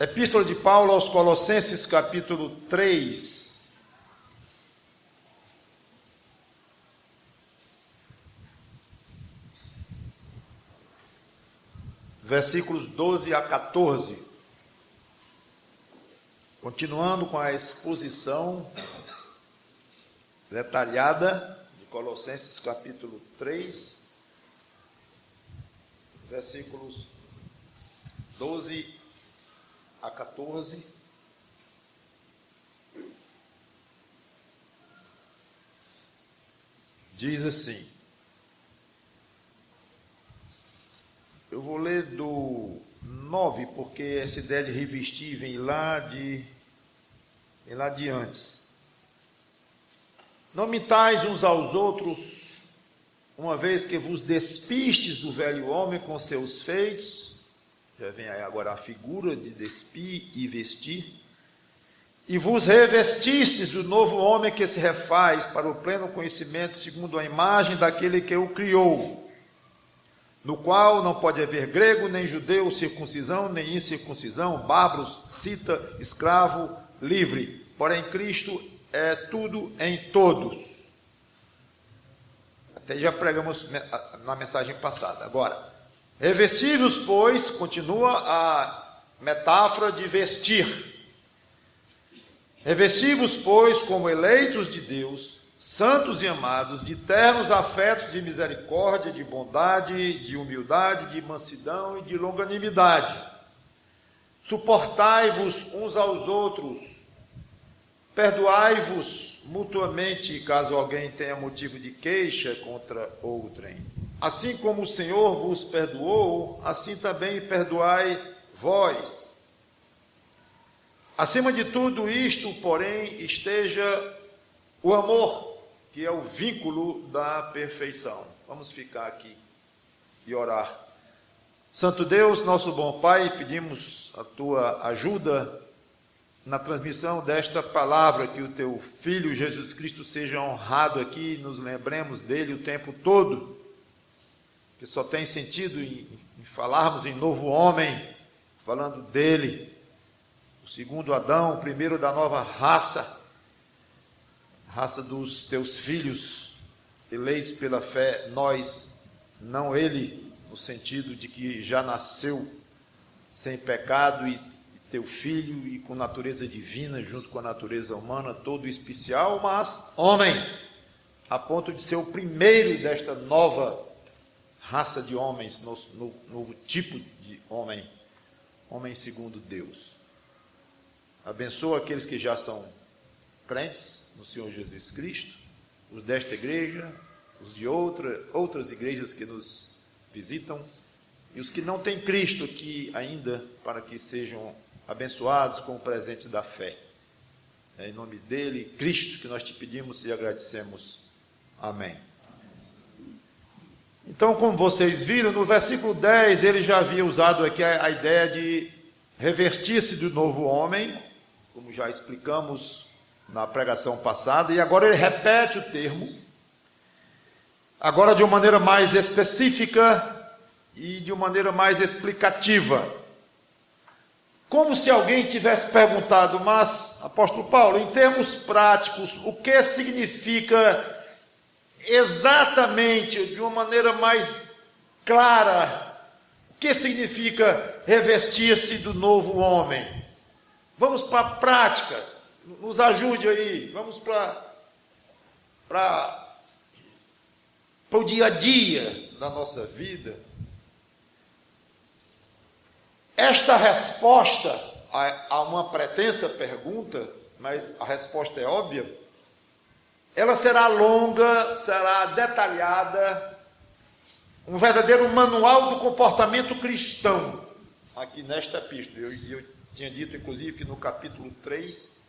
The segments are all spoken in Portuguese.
Epístola de Paulo aos Colossenses, capítulo 3. Versículos 12 a 14. Continuando com a exposição detalhada de Colossenses, capítulo 3, versículos 12 a 14. Diz assim, eu vou ler do 9, porque essa ideia de revestir vem lá de antes. Não mintais uns aos outros, uma vez que vos despistes do velho homem com seus feitos. Já vem aí agora a figura de despir e vestir. E vos revestistes do novo homem que se refaz para o pleno conhecimento segundo a imagem daquele que o criou, no qual não pode haver grego, nem judeu, circuncisão, nem incircuncisão, bárbaros, cita, escravo, livre. Porém, Cristo é tudo em todos. Até já pregamos na mensagem passada. Agora, revestivos, pois, continua a metáfora de vestir. Revestivos, pois, como eleitos de Deus, santos e amados, de ternos afetos de misericórdia, de bondade, de humildade, de mansidão e de longanimidade. Suportai-vos uns aos outros, perdoai-vos mutuamente, caso alguém tenha motivo de queixa contra outrem. Assim como o Senhor vos perdoou, assim também perdoai vós. Acima de tudo isto, porém, esteja o amor, que é o vínculo da perfeição. Vamos ficar aqui e orar. Santo Deus, nosso bom Pai, pedimos a tua ajuda na transmissão desta palavra, que o teu Filho Jesus Cristo seja honrado aqui, nos lembremos dele o tempo todo, que só tem sentido em falarmos em novo homem, falando dele, o segundo Adão, o primeiro da nova raça, a raça dos teus filhos, eleitos pela fé, nós, não ele, no sentido de que já nasceu sem pecado e teu filho e com natureza divina, junto com a natureza humana, todo especial, mas homem, a ponto de ser o primeiro desta nova raça de homens, novo tipo de homem, homem segundo Deus. Abençoa aqueles que já são crentes no Senhor Jesus Cristo, os desta igreja, os de outras igrejas que nos visitam, e os que não têm Cristo aqui ainda, para que sejam abençoados com o presente da fé. É em nome dele, Cristo, que nós te pedimos e agradecemos. Amém. Então, como vocês viram, no versículo 10, ele já havia usado aqui a ideia de revestir-se do novo homem, como já explicamos na pregação passada, e agora ele repete o termo, agora de uma maneira mais específica e de uma maneira mais explicativa. Como se alguém tivesse perguntado, mas, apóstolo Paulo, em termos práticos, o que significa exatamente, de uma maneira mais clara, o que significa revestir-se do novo homem? Vamos para a prática, nos ajude aí, vamos para o dia a dia da nossa vida. Esta resposta a uma pretensa pergunta, mas a resposta é óbvia, ela será longa, será detalhada, um verdadeiro manual do comportamento cristão, aqui nesta epístola. Eu tinha dito, inclusive, que no capítulo 3,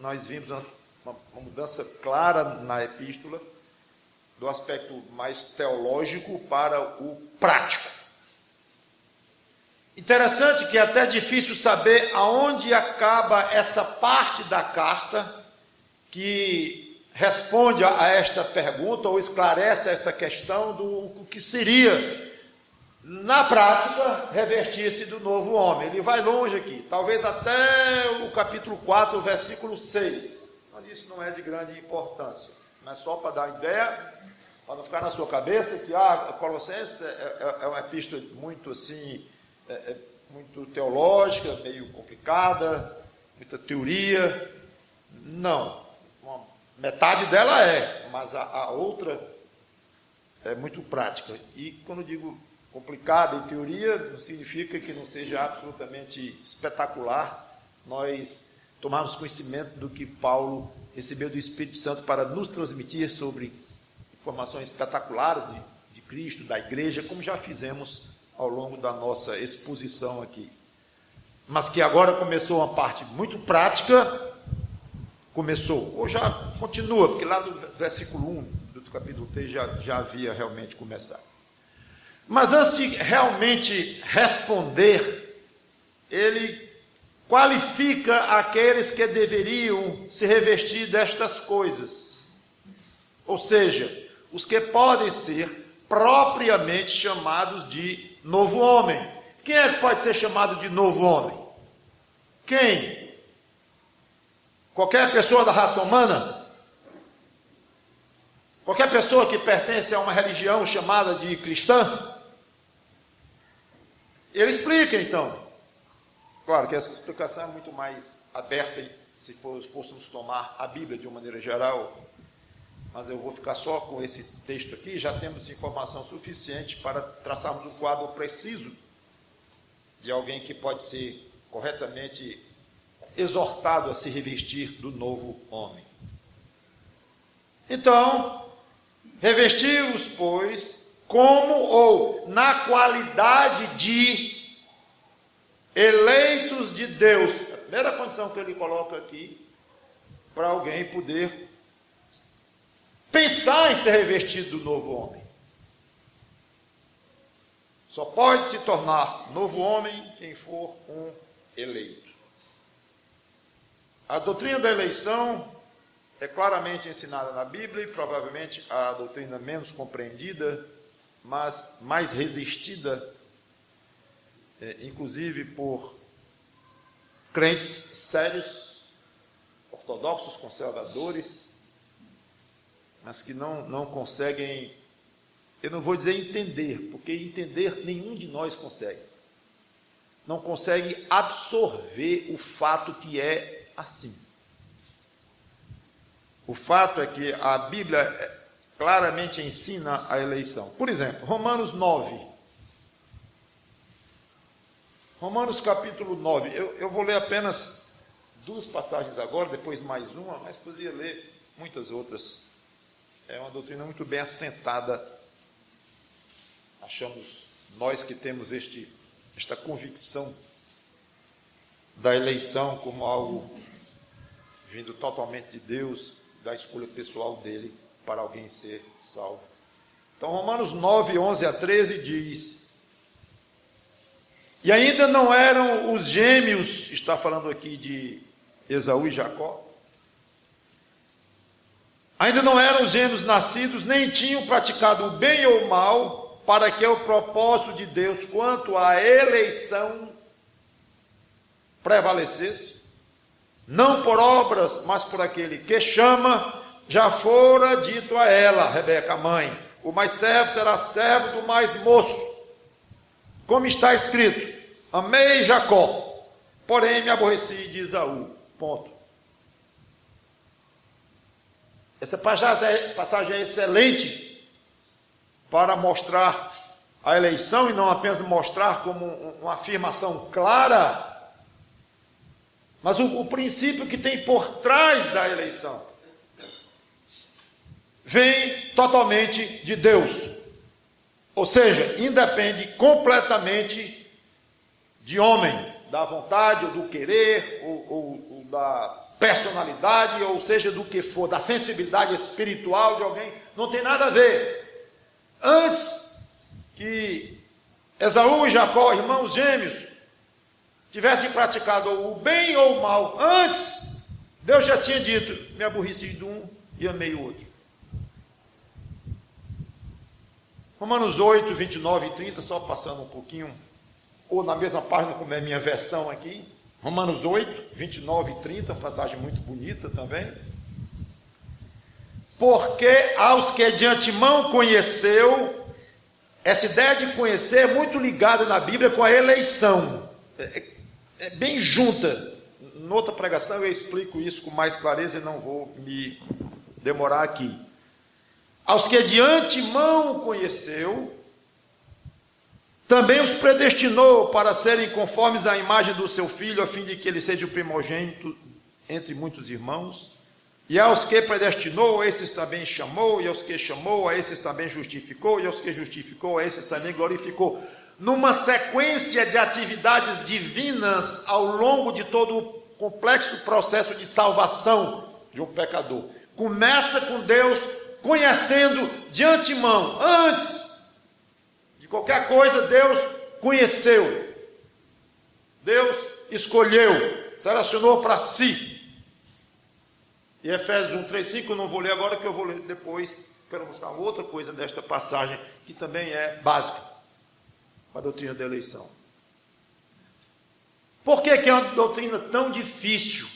nós vimos uma mudança clara na epístola, do aspecto mais teológico para o prático. Interessante que é até difícil saber aonde acaba essa parte da carta que responde a esta pergunta ou esclarece essa questão do que seria na prática, revestir-se do novo homem. Ele vai longe aqui, talvez até o capítulo 4, versículo 6. Mas isso não é de grande importância, mas só para dar ideia, para não ficar na sua cabeça que Colossenses é uma epístola muito assim, muito teológica, meio complicada, muita teoria. Não, metade dela mas a outra é muito prática. E quando eu digo complicada em teoria, não significa que não seja absolutamente espetacular nós tomarmos conhecimento do que Paulo recebeu do Espírito Santo para nos transmitir sobre informações espetaculares de Cristo, da igreja, como já fizemos ao longo da nossa exposição aqui. Mas que agora começou uma parte muito prática, ou já continua, porque lá no versículo 1 do capítulo 3 já havia realmente começado. Mas antes de realmente responder, ele qualifica aqueles que deveriam se revestir destas coisas. Ou seja, os que podem ser propriamente chamados de novo homem. Quem é que pode ser chamado de novo homem? Quem? Qualquer pessoa da raça humana? Qualquer pessoa que pertence a uma religião chamada de cristã? Ele explica, então. Claro que essa explicação é muito mais aberta se fôssemos tomar a Bíblia de uma maneira geral, mas eu vou ficar só com esse texto aqui. Já temos informação suficiente para traçarmos um quadro preciso de alguém que pode ser corretamente exortado a se revestir do novo homem. Então, revesti-vos, pois, como ou na qualidade de eleitos de Deus. A primeira condição que ele coloca aqui, para alguém poder pensar em ser revestido do novo homem. Só pode se tornar novo homem quem for um eleito. A doutrina da eleição é claramente ensinada na Bíblia e provavelmente a doutrina menos compreendida, mas mais resistida, inclusive por crentes sérios, ortodoxos, conservadores, mas que não conseguem, eu não vou dizer entender, porque entender nenhum de nós consegue. Não consegue absorver o fato que é assim. O fato é que a Bíblia claramente ensina a eleição. Por exemplo, Romanos 9. Romanos capítulo 9. Eu vou ler apenas 2 passagens agora, depois mais uma, mas poderia ler muitas outras. É uma doutrina muito bem assentada. Achamos nós que temos esta convicção da eleição como algo vindo totalmente de Deus, da escolha pessoal dele para alguém ser salvo. Então, Romanos 9, 11 a 13 diz: e ainda não eram os gêmeos, está falando aqui de Esaú e Jacó, ainda não eram os gêmeos nascidos, nem tinham praticado o bem ou o mal, para que o propósito de Deus quanto à eleição prevalecesse, não por obras, mas por aquele que chama. Já fora dito a ela, Rebeca, a mãe, o mais servo será servo do mais moço, como está escrito: amei Jacó, porém me aborreci de Esaú. Ponto. Essa passagem é excelente para mostrar a eleição, e não apenas mostrar como uma afirmação clara, mas o princípio que tem por trás da eleição vem totalmente de Deus, ou seja, independe completamente de homem, da vontade, ou do querer, ou da personalidade, ou seja, do que for, da sensibilidade espiritual de alguém, não tem nada a ver. Antes que Esaú e Jacó, irmãos gêmeos, tivessem praticado o bem ou o mal, antes, Deus já tinha dito: me aborreci de um e amei o outro. Romanos 8, 29 e 30, só passando um pouquinho, ou na mesma página como é a minha versão aqui. Romanos 8, 29 e 30, uma passagem muito bonita também. Porque aos que de antemão conheceu, essa ideia de conhecer é muito ligada na Bíblia com a eleição. É bem junta. Em outra pregação eu explico isso com mais clareza e não vou me demorar aqui. Aos que de antemão conheceu, também os predestinou para serem conformes à imagem do seu Filho, a fim de que ele seja o primogênito entre muitos irmãos. E aos que predestinou, a esses também chamou, e aos que chamou, a esses também justificou, e aos que justificou, a esses também glorificou. Numa sequência de atividades divinas ao longo de todo o complexo processo de salvação de um pecador. Começa com Deus conhecendo de antemão, antes de qualquer coisa, Deus conheceu, Deus escolheu, selecionou para si. E Efésios 1, 3, 5, eu não vou ler agora, que eu vou ler depois, quero mostrar outra coisa desta passagem, que também é básica para a doutrina da eleição. Por que é uma doutrina tão difícil,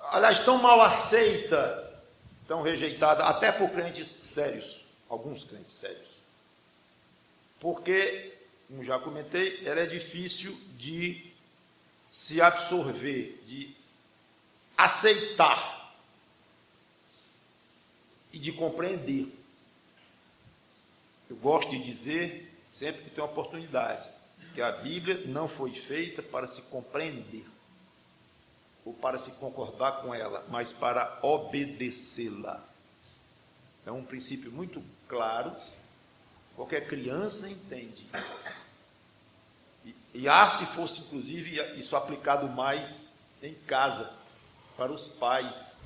aliás, tão mal aceita, tão rejeitada, até por crentes sérios, alguns crentes sérios? Porque, como já comentei, ela é difícil de se absorver, de aceitar e de compreender. Eu gosto de dizer, sempre que tem oportunidade, que a Bíblia não foi feita para se compreender ou para se concordar com ela, mas para obedecê-la. É um princípio muito claro, qualquer criança entende. E se fosse, inclusive, isso aplicado mais em casa, para os pais.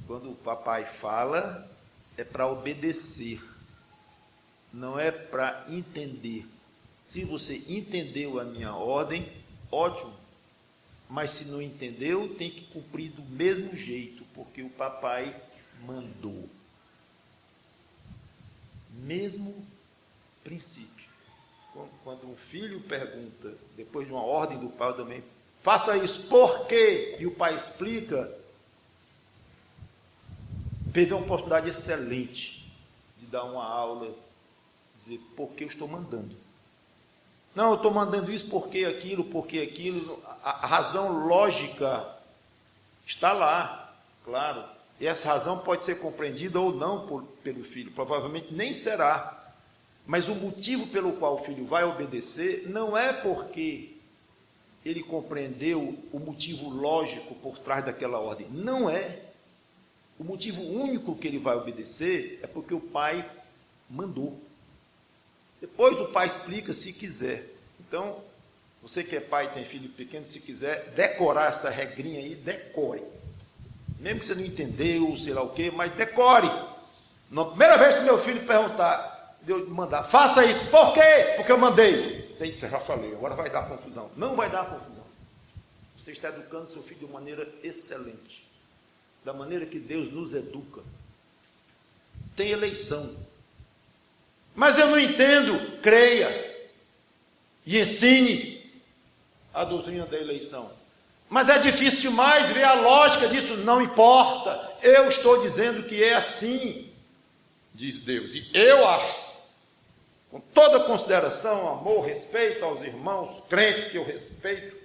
Quando o papai fala, é para obedecer, não é para entender. Se você entendeu a minha ordem, ótimo, mas se não entendeu, tem que cumprir do mesmo jeito, porque o papai mandou. Mesmo princípio. Quando um filho pergunta, depois de uma ordem do pai também, faça isso, por quê? E o pai explica, perdeu uma oportunidade excelente de dar uma aula, dizer, por que eu estou mandando? Não, eu estou mandando isso porque aquilo, a razão lógica está lá, claro, e essa razão pode ser compreendida ou não pelo filho, provavelmente nem será, mas o motivo pelo qual o filho vai obedecer não é porque ele compreendeu o motivo lógico por trás daquela ordem, não é. O motivo único que ele vai obedecer é porque o pai mandou. Depois o pai explica se quiser. Então, você que é pai e tem filho pequeno, se quiser decorar essa regrinha aí, decore. Mesmo que você não entendeu, sei lá o quê, mas decore. Na primeira vez que meu filho perguntar, Deus mandar, faça isso. Por quê? Porque eu mandei. Eita, já falei, agora vai dar confusão. Não vai dar confusão. Você está educando seu filho de maneira excelente. Da maneira que Deus nos educa. Tem eleição. Mas eu não entendo. Creia e ensine a doutrina da eleição. Mas é difícil demais ver a lógica disso. Não importa. Eu estou dizendo que é assim, diz Deus. E eu acho, com toda consideração, amor, respeito aos irmãos crentes que eu respeito,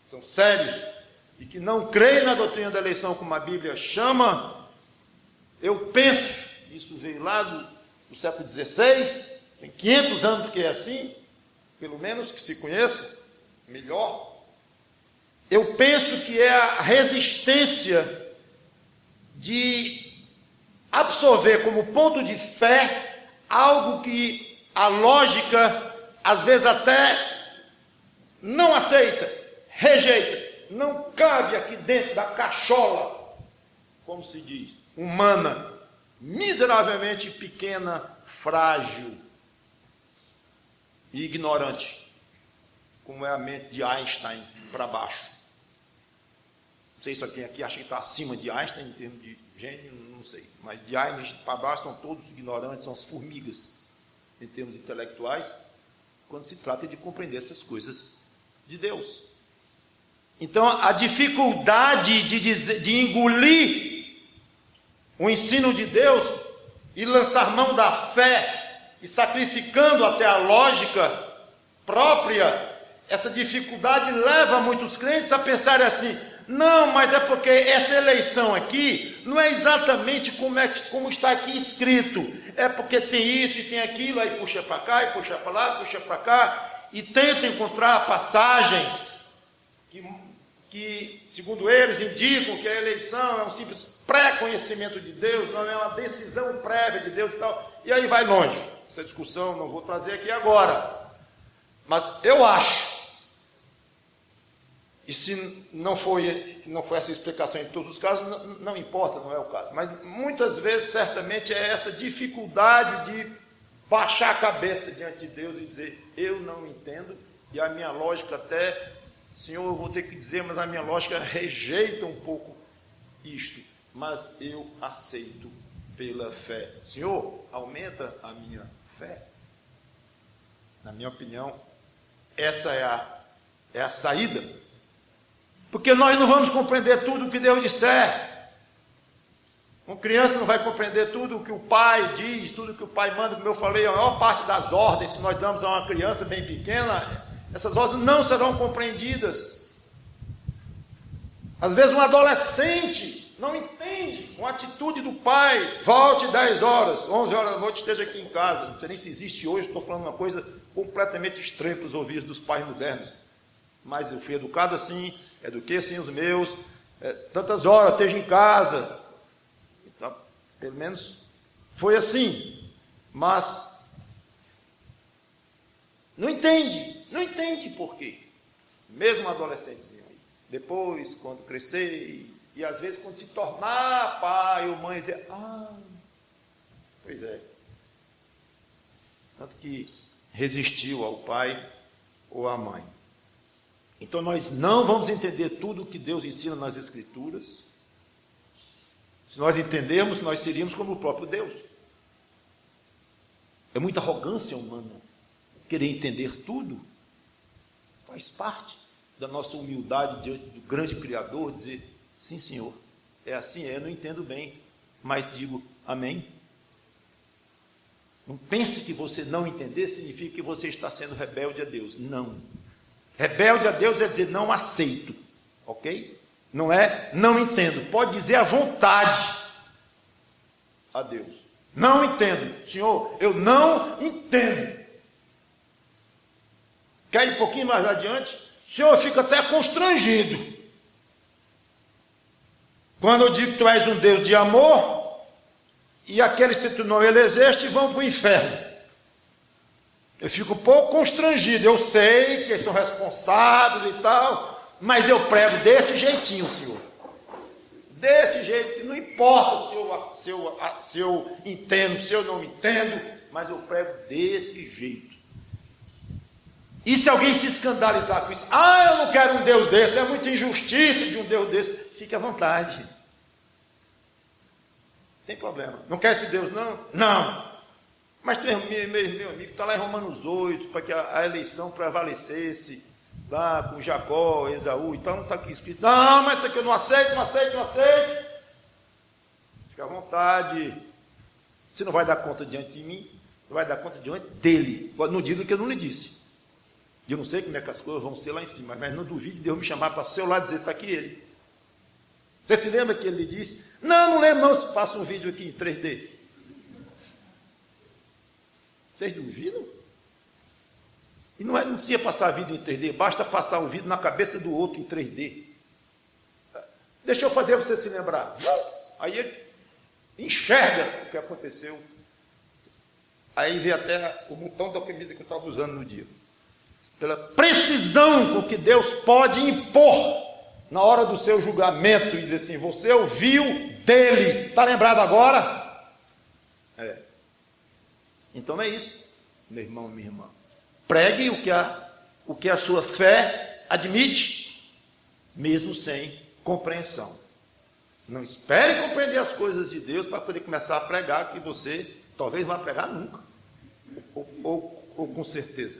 são sérios, e que não creem na doutrina da eleição como a Bíblia chama, eu penso, isso veio lá do século XVI, tem 500 anos que é assim, pelo menos que se conheça melhor, eu penso que é a resistência de absorver como ponto de fé algo que a lógica, às vezes até não aceita, rejeita. Não cabe aqui dentro da cachola, como se diz, humana, miseravelmente pequena, frágil e ignorante, como é a mente de Einstein para baixo. Não sei se alguém aqui acha que está acima de Einstein em termos de gênio, não sei, mas de Einstein para baixo são todos ignorantes, são as formigas, em termos intelectuais, quando se trata de compreender essas coisas de Deus. Então, a dificuldade de engolir o ensino de Deus e lançar mão da fé, e sacrificando até a lógica própria, essa dificuldade leva muitos crentes a pensar assim: não, mas é porque essa eleição aqui não é exatamente como está aqui escrito, é porque tem isso e tem aquilo, aí puxa para cá, e puxa para lá, puxa para cá, e tenta encontrar passagens que, segundo eles, indicam que a eleição é um simples pré-conhecimento de Deus, não é uma decisão prévia de Deus e tal, e aí vai longe. Essa discussão não vou trazer aqui agora, mas eu acho, e se não foi essa explicação em todos os casos, não importa, não é o caso, mas muitas vezes, certamente, é essa dificuldade de baixar a cabeça diante de Deus e dizer: eu não entendo, e a minha lógica até, Senhor, eu vou ter que dizer, mas a minha lógica rejeita um pouco isto, mas eu aceito pela fé. Senhor, aumenta a minha fé. Na minha opinião, essa é a saída, porque nós não vamos compreender tudo o que Deus disser. Uma criança não vai compreender tudo o que o pai diz, tudo o que o pai manda. Como eu falei, a maior parte das ordens que nós damos a uma criança bem pequena, essas ordens não serão compreendidas. Às vezes um adolescente não entende uma atitude do pai: volte 10 horas, 11 horas da noite, esteja aqui em casa. Não sei nem se existe hoje, estou falando uma coisa completamente estranha para os ouvidos dos pais modernos, mas eu fui educado assim, eduquei assim os meus, tantas horas, esteja em casa. Então, pelo menos foi assim, mas não entende por quê. Mesmo adolescentezinho aí, depois, quando crescer, e às vezes quando se tornar pai ou mãe, dizer: pois é, tanto que resistiu ao pai ou à mãe. Então nós não vamos entender tudo o que Deus ensina nas Escrituras. Se nós entendermos, nós seríamos como o próprio Deus. É muita arrogância humana querer entender tudo. Faz parte da nossa humildade diante do grande Criador, dizer: sim, Senhor, é assim, eu não entendo bem, mas digo amém. Não pense que você não entender significa que você está sendo rebelde a Deus. Não. Rebelde a Deus é dizer: não aceito, ok? Não é não entendo. Pode dizer à vontade a Deus: não entendo, Senhor, eu não entendo. Quer ir um pouquinho mais adiante? O Senhor fica até constrangido quando eu digo que tu és um Deus de amor, e aqueles que tu não elegeste vão para o inferno. Eu fico um pouco constrangido. Eu sei que eles são responsáveis e tal, mas eu prego desse jeitinho, Senhor. Desse jeito, que não importa se eu entendo, se eu não entendo, mas eu prego desse jeito. E se alguém se escandalizar com isso: eu não quero um Deus desse, é muita injustiça de um Deus desse. Fique à vontade. Não tem problema. Não quer esse Deus, não? Não. Mas tem meu amigo, está lá em Romanos 8, para que a eleição prevalecesse, lá com Jacó, Esaú, então não está aqui escrito: não, mas isso aqui eu não aceito. Fique à vontade. Você não vai dar conta diante de mim, não vai dar conta diante dele. Não diga que eu não lhe disse. Eu não sei como é que as coisas vão ser lá em cima, mas não duvide de Deus me chamar para o seu lado e dizer: está aqui ele. Você se lembra que ele disse: não lembro não, se faça um vídeo aqui em 3D. Vocês duvidam? E não precisa passar vídeo em 3D, basta passar um vídeo na cabeça do outro em 3D. Deixa eu fazer você se lembrar. Aí ele enxerga o que aconteceu. Aí vê até o botão da camisa que eu estava usando no dia. Pela precisão com que Deus pode impor na hora do seu julgamento e dizer assim: você ouviu dele. Está lembrado agora? Então é isso, meu irmão e minha irmã. Pregue o que a sua fé admite, mesmo sem compreensão. Não espere compreender as coisas de Deus para poder começar a pregar, que você talvez não vá pregar nunca, ou com certeza.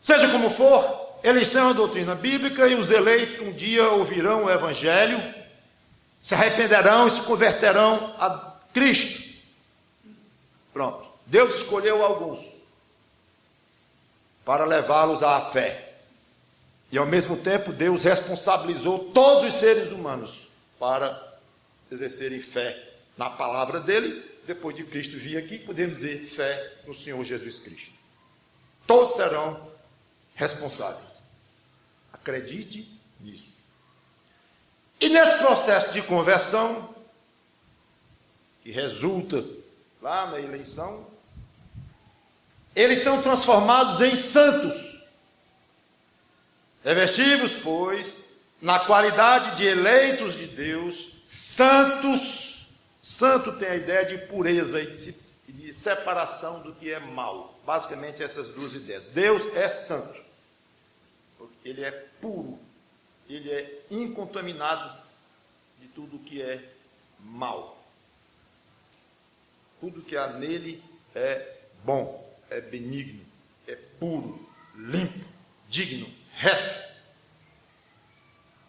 Seja como for, eleição é uma doutrina bíblica e os eleitos um dia ouvirão o Evangelho, se arrependerão e se converterão a Cristo. Pronto. Deus escolheu alguns para levá-los à fé. E ao mesmo tempo Deus responsabilizou todos os seres humanos para exercerem fé na palavra dele. Depois de Cristo vir aqui, podemos dizer fé no Senhor Jesus Cristo. Todos serão responsáveis. Acredite nisso. E nesse processo de conversão, que resulta lá na eleição, eles são transformados em santos. Revestivos, pois, na qualidade de eleitos de Deus, santos. Santo tem a ideia de pureza e de separação do que é mal. Basicamente essas duas ideias. Deus é santo. Ele é puro. Ele é incontaminado de tudo que é mal. Tudo que há nele é bom, é benigno, é puro, limpo, digno, reto.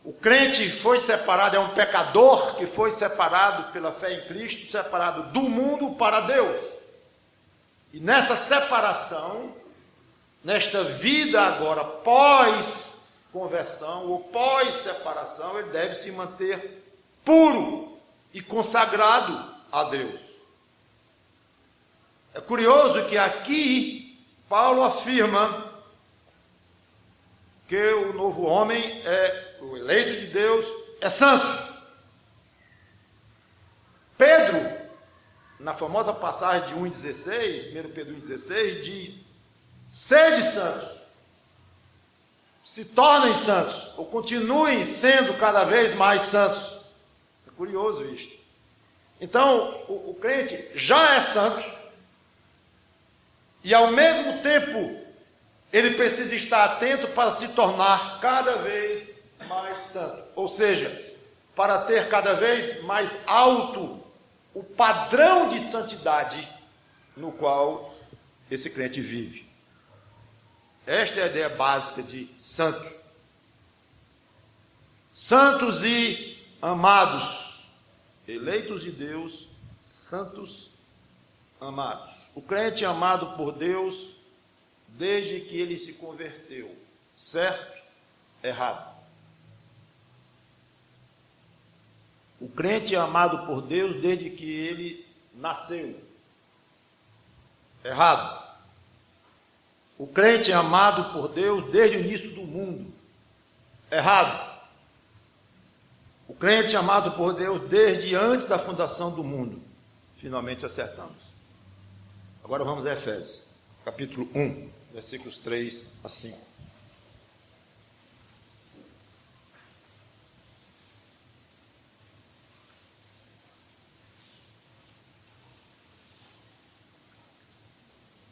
O crente foi separado, é um pecador que foi separado pela fé em Cristo, separado do mundo para Deus. E nessa separação, nesta vida agora pós-conversão ou pós-separação, ele deve se manter puro e consagrado a Deus. É curioso que aqui Paulo afirma que o novo homem o eleito de Deus é santo. Pedro, na famosa passagem de 1,16, 1 Pedro 1,16, diz: sede santos, se tornem santos, ou continuem sendo cada vez mais santos. É curioso isto. Então, o crente já é santo, e ao mesmo tempo, ele precisa estar atento para se tornar cada vez mais santo. Ou seja, para ter cada vez mais alto o padrão de santidade no qual esse crente vive. Esta é a ideia básica de santo. Santos e amados, eleitos de Deus, santos amados. O crente é amado por Deus desde que ele se converteu. Certo? Errado. O crente é amado por Deus desde que ele nasceu. Errado. O crente é amado por Deus desde o início do mundo. Errado. O crente é amado por Deus desde antes da fundação do mundo. Finalmente acertamos. Agora vamos a Efésios, capítulo 1, versículos 3 a 5.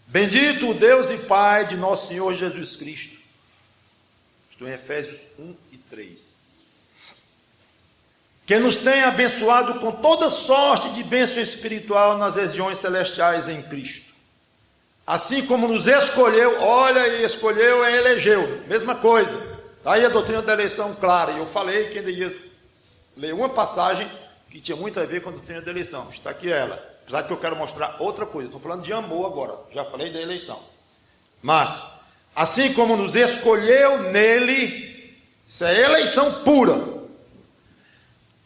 Bendito o Deus e Pai de nosso Senhor Jesus Cristo. Estou em Efésios 1 e 3. Que nos tem abençoado com toda sorte de bênção espiritual nas regiões celestiais em Cristo. Assim como nos escolheu, olha, e escolheu é elegeu, mesma coisa. Está aí a doutrina da eleição clara. E eu falei que ainda ia ler uma passagem que tinha muito a ver com a doutrina da eleição. Está aqui ela. Apesar que eu quero mostrar outra coisa. Estou falando de amor agora. Já falei da eleição. Mas, assim como nos escolheu nele, isso é eleição pura.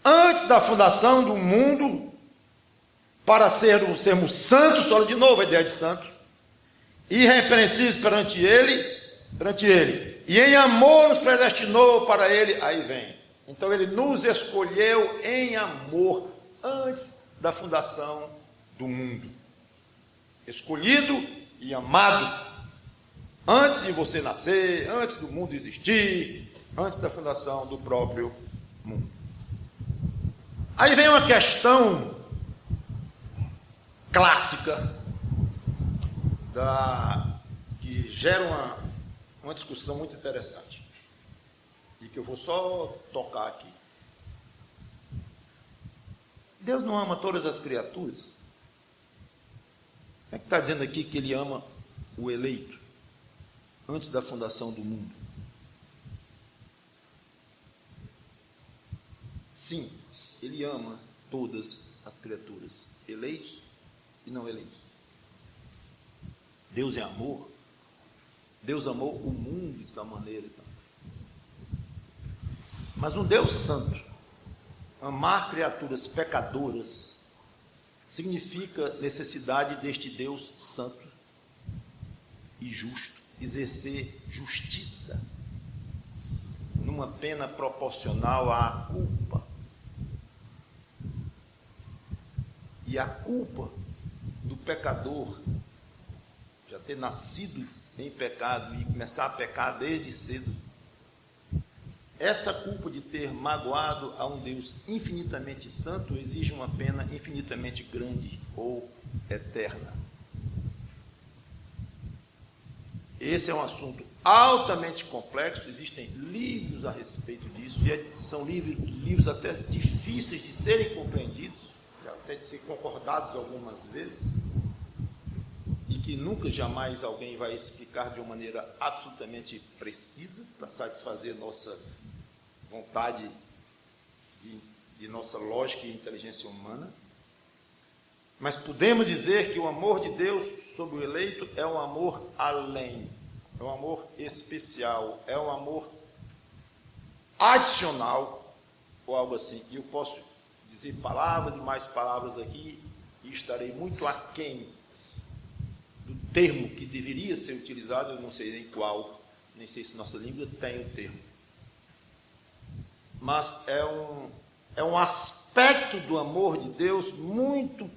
Antes da fundação do mundo, para sermos santos, olha de novo a ideia de santos, irrepreensíveis perante ele, e em amor nos predestinou para ele, aí vem. Então ele nos escolheu em amor, antes da fundação do mundo. Escolhido e amado, antes de você nascer, antes do mundo existir, antes da fundação do próprio mundo. Aí vem uma questão clássica que gera uma discussão muito interessante e que eu vou só tocar aqui. Deus não ama todas as criaturas? Como é que está dizendo aqui que ele ama o eleito antes da fundação do mundo? Sim, ele ama todas as criaturas, eleitos e não eleitos. Deus é amor. Deus amou o mundo da maneira. Mas um Deus santo, amar criaturas pecadoras, significa necessidade deste Deus santo e justo exercer justiça numa pena proporcional à culpa. E a culpa do pecador já ter nascido em pecado e começar a pecar desde cedo, essa culpa de ter magoado a um Deus infinitamente santo exige uma pena infinitamente grande ou eterna. Esse é um assunto altamente complexo, existem livros a respeito disso, e são livros até difíceis de serem compreendidos, até de ser concordados algumas vezes, e que nunca, jamais alguém vai explicar de uma maneira absolutamente precisa para satisfazer nossa vontade de nossa lógica e inteligência humana. Mas podemos dizer que o amor de Deus sobre o eleito é um amor além, é um amor especial, é um amor adicional, ou algo assim. E eu posso dizer palavras e mais palavras aqui, e estarei muito aquém do termo que deveria ser utilizado, eu não sei nem qual, nem sei se nossa língua tem o termo. Mas é um aspecto do amor de Deus muito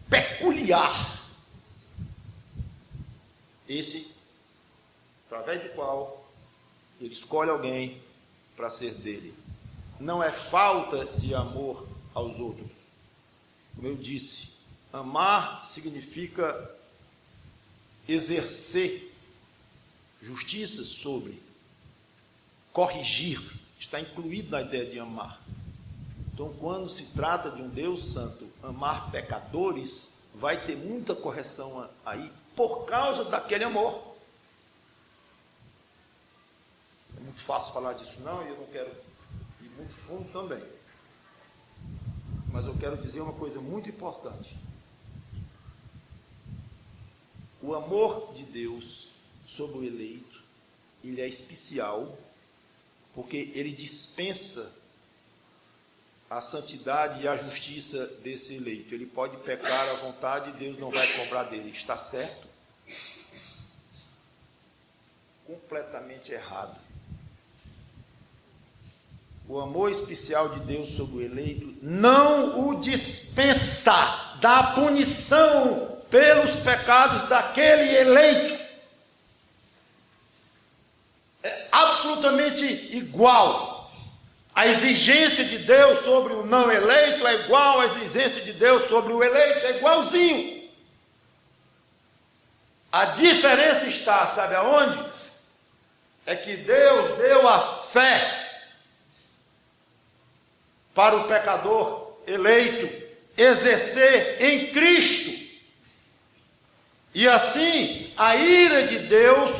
peculiar. Esse, através do qual ele escolhe alguém para ser dele. Não é falta de amor aos outros. Como eu disse, amar significa exercer justiça sobre, corrigir, está incluído na ideia de amar. Então, quando se trata de um Deus santo, amar pecadores, vai ter muita correção aí, por causa daquele amor. É muito fácil falar disso não, e eu não quero ir muito fundo também. Mas eu quero dizer uma coisa muito importante. O amor de Deus sobre o eleito, ele é especial, porque ele dispensa a santidade e a justiça desse eleito. Ele pode pecar à vontade e Deus não vai cobrar dele. Está certo? Completamente errado. O amor especial de Deus sobre o eleito não o dispensa da punição pelos pecados daquele eleito. É absolutamente igual. A exigência de Deus sobre o não eleito é igual à exigência de Deus sobre o eleito, é igualzinho. A diferença está, sabe aonde? É que Deus deu a fé para o pecador eleito exercer em Cristo. E assim, a ira de Deus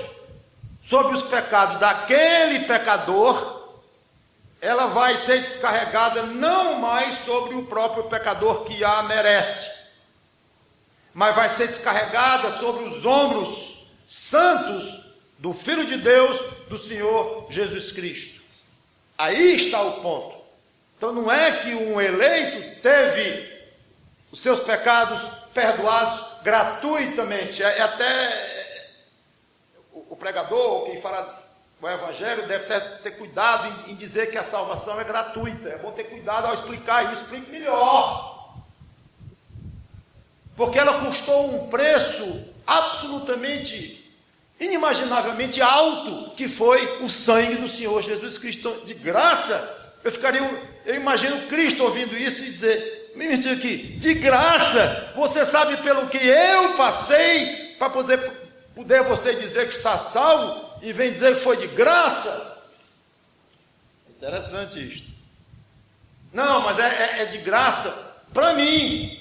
sobre os pecados daquele pecador, ela vai ser descarregada não mais sobre o próprio pecador que a merece, mas vai ser descarregada sobre os ombros santos do Filho de Deus, do Senhor Jesus Cristo. Aí está o ponto. Então não é que um eleito teve os seus pecados perdoados gratuitamente. Até o pregador, quem fala o Evangelho, deve ter cuidado em dizer que a salvação é gratuita. É bom ter cuidado ao explicar isso. Explique melhor. Porque ela custou um preço absolutamente, inimaginavelmente alto, que foi o sangue do Senhor Jesus Cristo. Então, de graça, eu imagino Cristo ouvindo isso e dizer, me diga aqui, de graça, você sabe pelo que eu passei, para poder você dizer que está salvo, e vem dizer que foi de graça. Interessante isto. Não, mas é de graça para mim.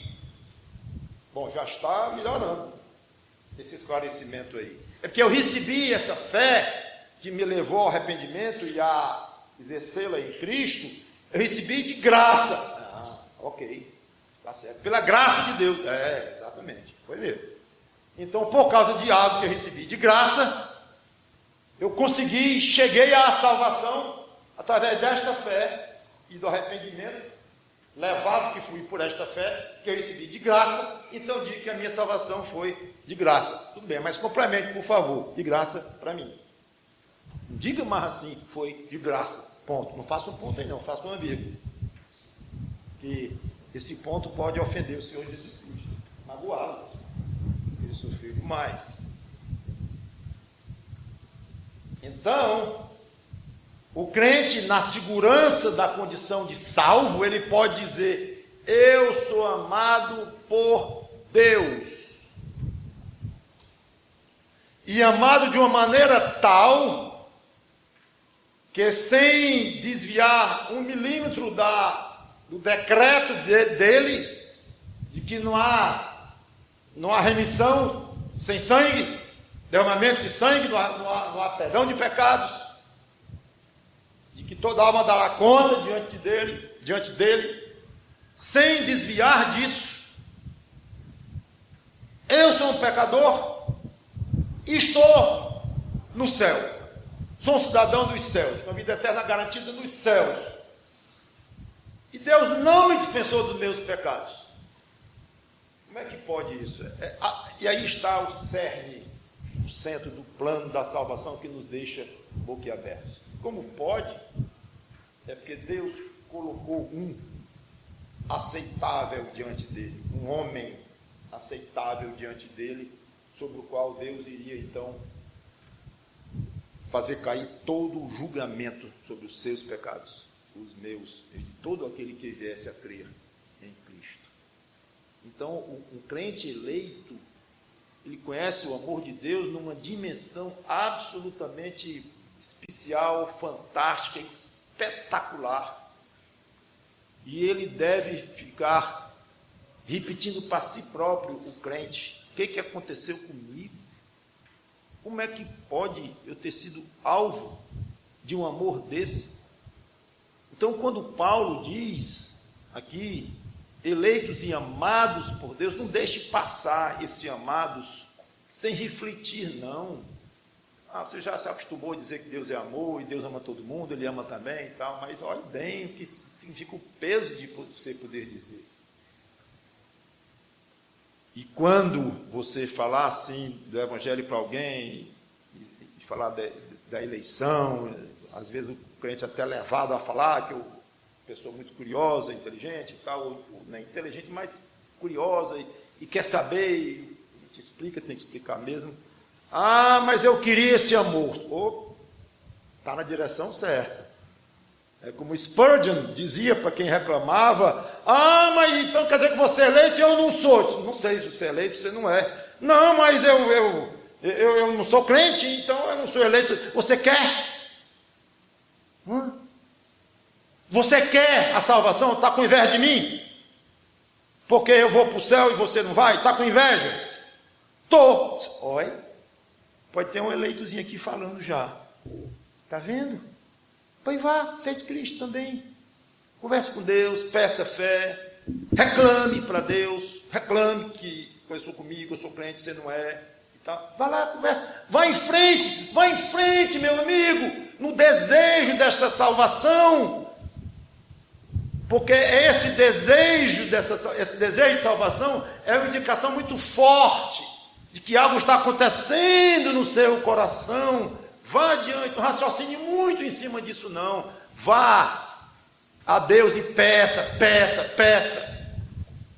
Bom, já está melhorando esse esclarecimento aí. É porque eu recebi essa fé que me levou ao arrependimento e a exercê-la em Cristo. Eu recebi de graça. Ah, ok, está certo. Pela graça de Deus. Exatamente, foi mesmo. Então, por causa de algo que eu recebi de graça, eu consegui, cheguei à salvação através desta fé e do arrependimento, levado que fui por esta fé, que eu recebi de graça. Então eu digo que a minha salvação foi de graça. Tudo bem, mas complemente, por favor, de graça para mim. Não diga mais assim, foi de graça, ponto. Não faça um ponto aí não, faça uma vírgula. Que esse ponto pode ofender o Senhor Jesus Cristo, magoá-lo. Ele sofreu demais. Então, o crente, na segurança da condição de salvo, ele pode dizer: eu sou amado por Deus. E amado de uma maneira tal, que sem desviar 1 milímetro do decreto dele, de que não há remissão sem sangue, derramamento de sangue, não há perdão de pecados, de que toda alma dará conta diante dele, sem desviar disso. Eu sou um pecador e estou no céu, sou um cidadão dos céus, com a vida eterna garantida nos céus, e Deus não me dispensou dos meus pecados. Como é que pode isso? E aí está o cerne, o centro do plano da salvação que nos deixa boquiabertos. Como pode? É porque Deus colocou um aceitável diante dele, um homem aceitável diante dele, sobre o qual Deus iria então fazer cair todo o julgamento sobre os seus pecados, os meus e de todo aquele que viesse a crer em Cristo. Então, o crente eleito, ele conhece o amor de Deus numa dimensão absolutamente especial, fantástica, espetacular. E ele deve ficar repetindo para si próprio, o crente: o que aconteceu comigo? Como é que pode eu ter sido alvo de um amor desse? Então, quando Paulo diz aqui, eleitos e amados por Deus, não deixe passar esse amados sem refletir, não. Você já se acostumou a dizer que Deus é amor, e Deus ama todo mundo, Ele ama também e tal, mas olhe bem o que significa o peso de você poder dizer. E quando você falar assim do Evangelho para alguém, e falar da eleição, às vezes o crente até levado a falar que é uma pessoa muito curiosa, inteligente e tal, ou não é inteligente, mas curiosa, e quer saber, e te explica, tem que explicar mesmo. Mas eu queria esse amor. Está na direção certa. É como Spurgeon dizia para quem reclamava: mas então quer dizer que você é eleito e eu não sou. Não sei se você é eleito, você não é. Não, mas eu não sou crente, então eu não sou eleito. Você quer? Você quer a salvação? Está com inveja de mim? Porque eu vou para o céu e você não vai? Está com inveja? Estou. Olha, pode ter um eleitozinho aqui falando já. Está vendo? Pois vá, aceite Cristo também. Converse com Deus, peça fé, reclame para Deus, reclame que começou comigo, eu sou crente, você não é. E tal. Vá lá, converse, vá em frente, meu amigo, no desejo dessa salvação. Porque esse desejo de salvação é uma indicação muito forte de que algo está acontecendo no seu coração. Vá adiante, não raciocine muito em cima disso não. Vá a Deus e peça.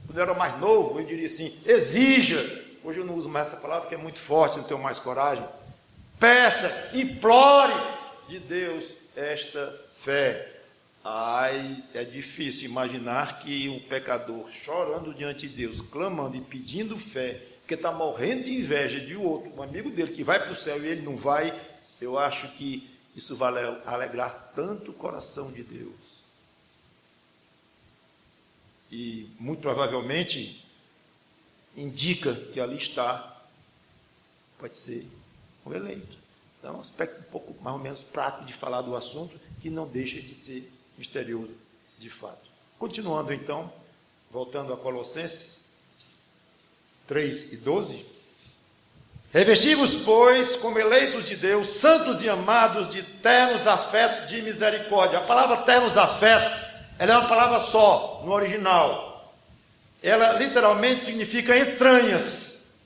Quando eu era mais novo, eu diria assim: exija. Hoje eu não uso mais essa palavra porque é muito forte, não tenho mais coragem. Peça, implore de Deus esta fé. É difícil imaginar que um pecador chorando diante de Deus, clamando e pedindo fé, porque está morrendo de inveja de outro, um amigo dele que vai para o céu e ele não vai. Eu acho que isso vai alegrar tanto o coração de Deus. e muito provavelmente indica que ali está, pode ser o eleito. Então, é um aspecto um pouco mais ou menos prático de falar do assunto, que não deixa de ser misterioso de fato. Continuando então, voltando a Colossenses 3:12. Revesti-vos, pois, como eleitos de Deus, santos e amados, de ternos afetos de misericórdia. A palavra ternos afetos, ela é uma palavra só, no original. Ela literalmente significa entranhas.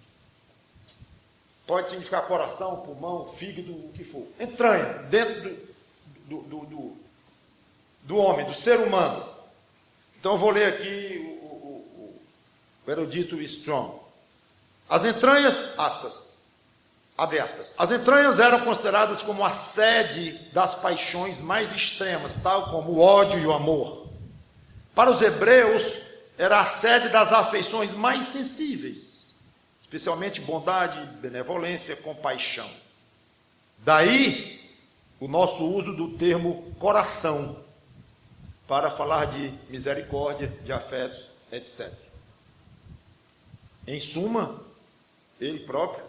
Pode significar coração, pulmão, fígado, o que for. Entranhas, dentro do homem, do ser humano. Então eu vou ler aqui o erudito Strong. As entranhas, aspas, abre aspas, as entranhas eram consideradas como a sede das paixões mais extremas, tal como o ódio e o amor. Para os hebreus, era a sede das afeições mais sensíveis, especialmente bondade, benevolência, compaixão. Daí o nosso uso do termo coração, para falar de misericórdia, de afetos, etc. Em suma, ele próprio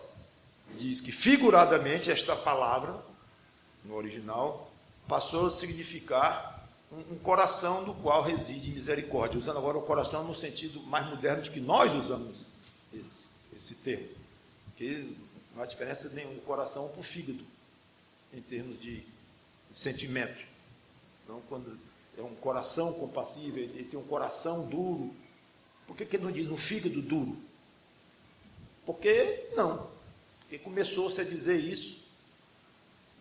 diz que figuradamente esta palavra, no original, passou a significar um coração no qual reside misericórdia, usando agora o coração no sentido mais moderno de que nós usamos esse termo, porque não há diferença nenhuma do coração para o fígado, em termos de sentimento. Então, quando é um coração compassivo, ele tem um coração duro, por que ele não diz um fígado duro? Porque não, porque começou-se a dizer isso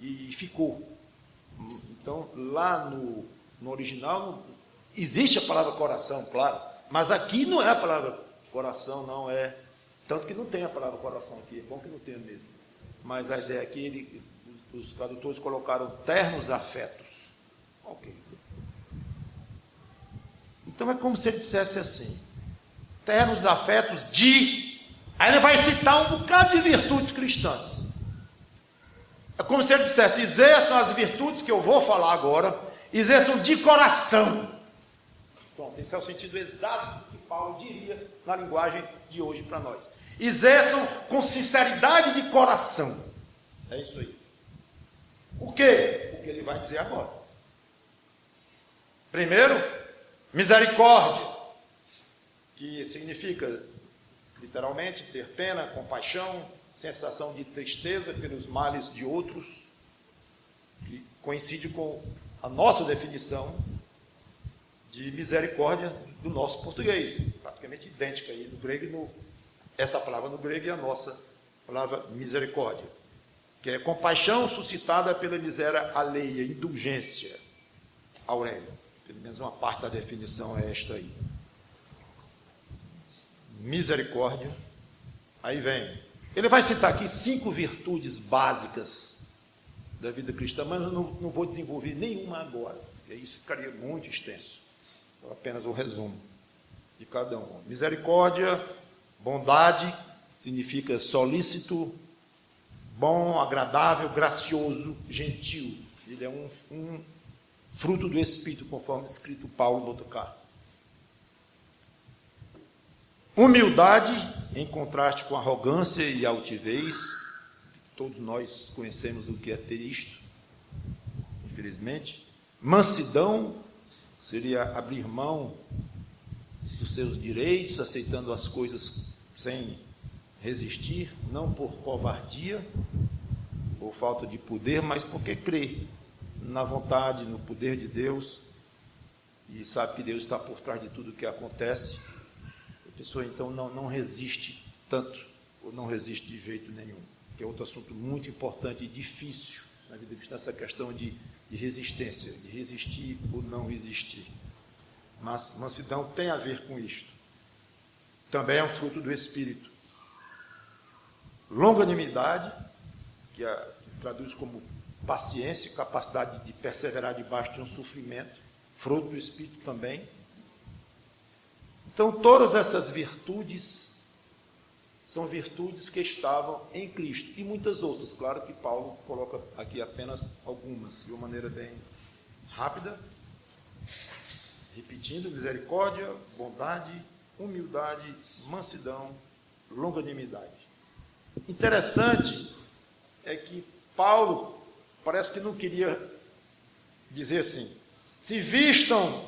e ficou. Então, lá no original, existe a palavra coração, claro, mas aqui não é a palavra coração, não é, tanto que não tem a palavra coração aqui, é bom que não tenha mesmo, mas a ideia aqui, os tradutores colocaram ternos afetos. Ok. Então é como se ele dissesse assim, ternos afetos de... Aí ele vai citar um bocado de virtudes cristãs. É como se ele dissesse, exerçam as virtudes que eu vou falar agora, exerçam de coração. Pronto, esse é o sentido exato que Paulo diria na linguagem de hoje para nós. Exerçam com sinceridade de coração. É isso aí. O quê? O que ele vai dizer agora. Primeiro, misericórdia, que significa, literalmente, ter pena, compaixão, sensação de tristeza pelos males de outros, que coincide com a nossa definição de misericórdia do nosso português, praticamente idêntica aí no grego, essa palavra no grego e a nossa palavra misericórdia, que é compaixão suscitada pela miséria alheia, indulgência, Aurélio. Pelo menos uma parte da definição é esta aí. Misericórdia. Aí vem. Ele vai citar aqui 5 virtudes básicas da vida cristã, mas eu não vou desenvolver nenhuma agora, porque isso ficaria muito extenso. Então, apenas um resumo de cada uma. Misericórdia, bondade, significa solícito, bom, agradável, gracioso, gentil. Ele é um fruto do Espírito, conforme escrito Paulo no outro carta. Humildade, em contraste com arrogância e altivez. Todos nós conhecemos o que é ter isto, infelizmente. Mansidão seria abrir mão dos seus direitos, aceitando as coisas sem resistir, não por covardia ou falta de poder, mas porque crê na vontade, no poder de Deus, e sabe que Deus está por trás de tudo o que acontece. A pessoa então não resiste tanto, ou não resiste de jeito nenhum, que é outro assunto muito importante e difícil na vida cristã, essa questão de resistência, de resistir ou não resistir. Mas mansidão tem a ver com isto. Também é um fruto do Espírito. Longanimidade, que traduz como paciência, capacidade de perseverar debaixo de um sofrimento, fruto do Espírito também. Então, todas essas virtudes são virtudes que estavam em Cristo, e muitas outras. Claro que Paulo coloca aqui apenas algumas, de uma maneira bem rápida. Repetindo: misericórdia, bondade, humildade, mansidão, longanimidade. Interessante é que Paulo parece que não queria dizer assim: se vistam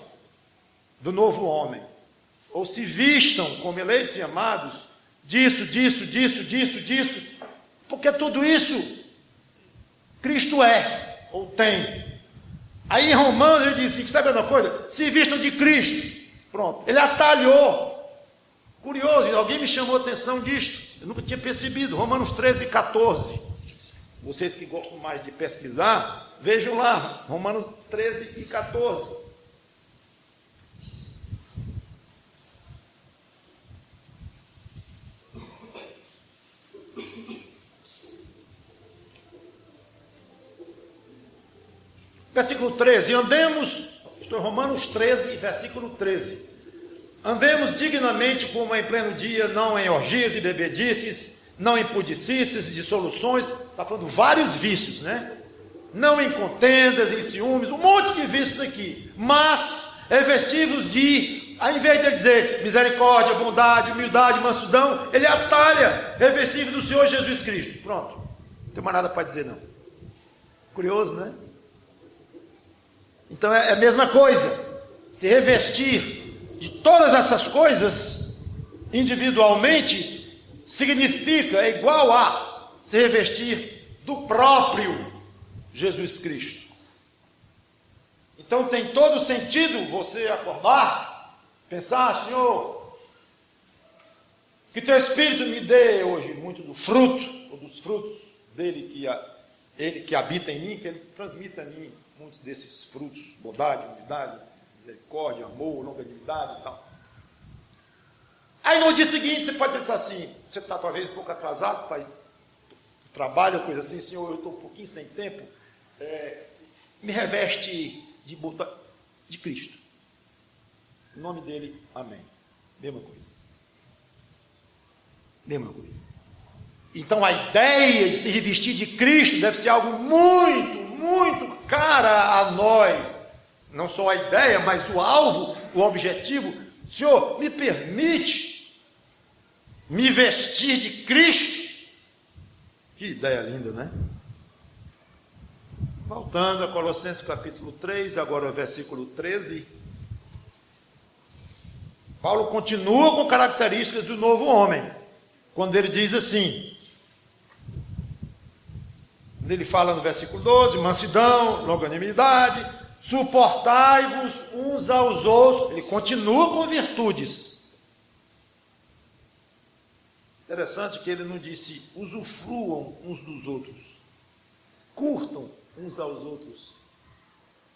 do novo homem, ou se vistam como eleitos e amados, disso, porque tudo isso Cristo é, ou tem. Aí em Romanos ele diz assim, sabe uma coisa? Se vistam de Cristo. Pronto, ele atalhou. Curioso, alguém me chamou a atenção disto, eu nunca tinha percebido. Romanos 13, 14. Vocês que gostam mais de pesquisar, vejam lá, Romanos 13 e 14. Versículo 13, estou em Romanos 13, versículo 13. Andemos dignamente como em pleno dia, não em orgias e bebedices, não em pudicícias e dissoluções, está falando vários vícios, né? Não em contendas, em ciúmes, um monte de vícios aqui, mas revestidos de, ao invés de dizer misericórdia, bondade, humildade, mansidão, ele atalha, revestido do Senhor Jesus Cristo. Pronto, não tem mais nada para dizer não. Curioso, né? Então é a mesma coisa, se revestir de todas essas coisas individualmente significa, é igual a se revestir do próprio Jesus Cristo. Então tem todo sentido você acordar, pensar: Senhor, que teu Espírito me dê hoje muito do fruto, ou dos frutos dele ele que habita em mim, que ele transmita a mim muitos desses frutos: bondade, humildade, misericórdia, amor, longanimidade e tal. Aí no dia seguinte você pode pensar assim, você está talvez um pouco atrasado para ir para o trabalho, coisa assim: Senhor, eu estou um pouquinho sem tempo, me reveste de Cristo. Em nome dele, amém. Mesma coisa. Mesma coisa. Então a ideia de se revestir de Cristo deve ser algo muito cara a nós. Não só a ideia, mas o alvo, o objetivo. Senhor, me permite me vestir de Cristo. Que ideia linda, né? Voltando a Colossenses capítulo 3, agora o versículo 13. Paulo continua com características do novo homem, quando ele diz assim, ele fala no versículo 12, mansidão, longanimidade, suportai-vos uns aos outros. Ele continua com virtudes. Interessante que ele não disse usufruam uns dos outros, curtam uns aos outros,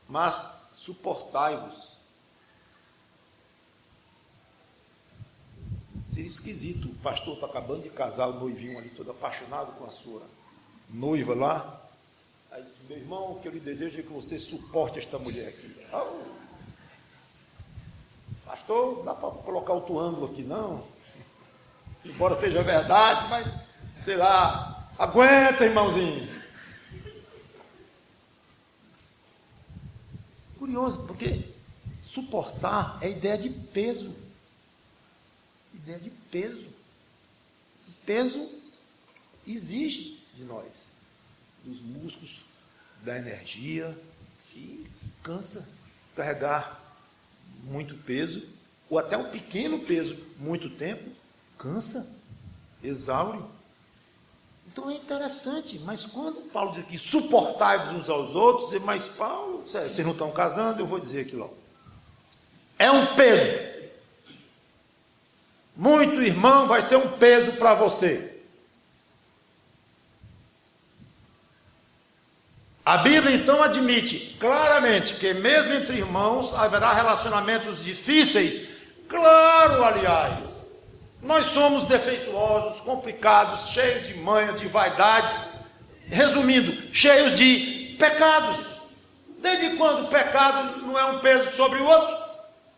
mas suportai-vos. Seria esquisito, o pastor está acabando de casar, o noivinho ali todo apaixonado com a sua noiva lá, aí disse: meu irmão, o que eu lhe desejo é que você suporte esta mulher aqui. Pastor, não dá para colocar outro ângulo aqui não, embora seja verdade, mas sei lá, aguenta, irmãozinho. Curioso, porque suportar é ideia de peso. Ideia de peso. O peso exige de nós, dos músculos, da energia, e cansa carregar muito peso, ou até um pequeno peso, muito tempo, cansa, exaure. Então é interessante, mas quando Paulo diz aqui, suportai-vos uns aos outros, mas Paulo, vocês não estão casando, eu vou dizer aqui logo. É um peso. Muito irmão vai ser um peso para você. A Bíblia então admite claramente que mesmo entre irmãos haverá relacionamentos difíceis. Claro, aliás, nós somos defeituosos, complicados, cheios de manhas, de vaidades, resumindo, cheios de pecados. Desde quando o pecado não é um peso sobre o outro?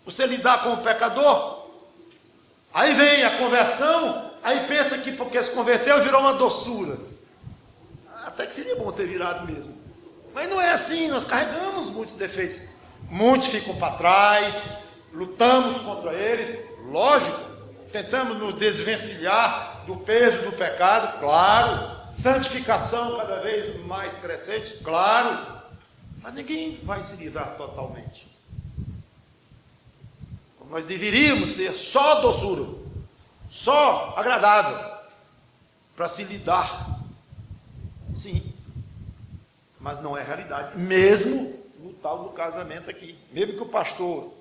Você lidar com o pecador? Aí vem a conversão, aí pensa que porque se converteu virou uma doçura. Até que seria bom ter virado mesmo. Mas não é assim, nós carregamos muitos defeitos. muitos ficam para trás, lutamos contra eles, lógico, tentamos nos desvencilhar do peso do pecado, claro, santificação cada vez mais crescente, claro, mas ninguém vai se livrar totalmente. Nós deveríamos ser só doçura, só agradável, para se lidar, sim, mas não é realidade, mesmo no tal do casamento aqui, mesmo que o pastor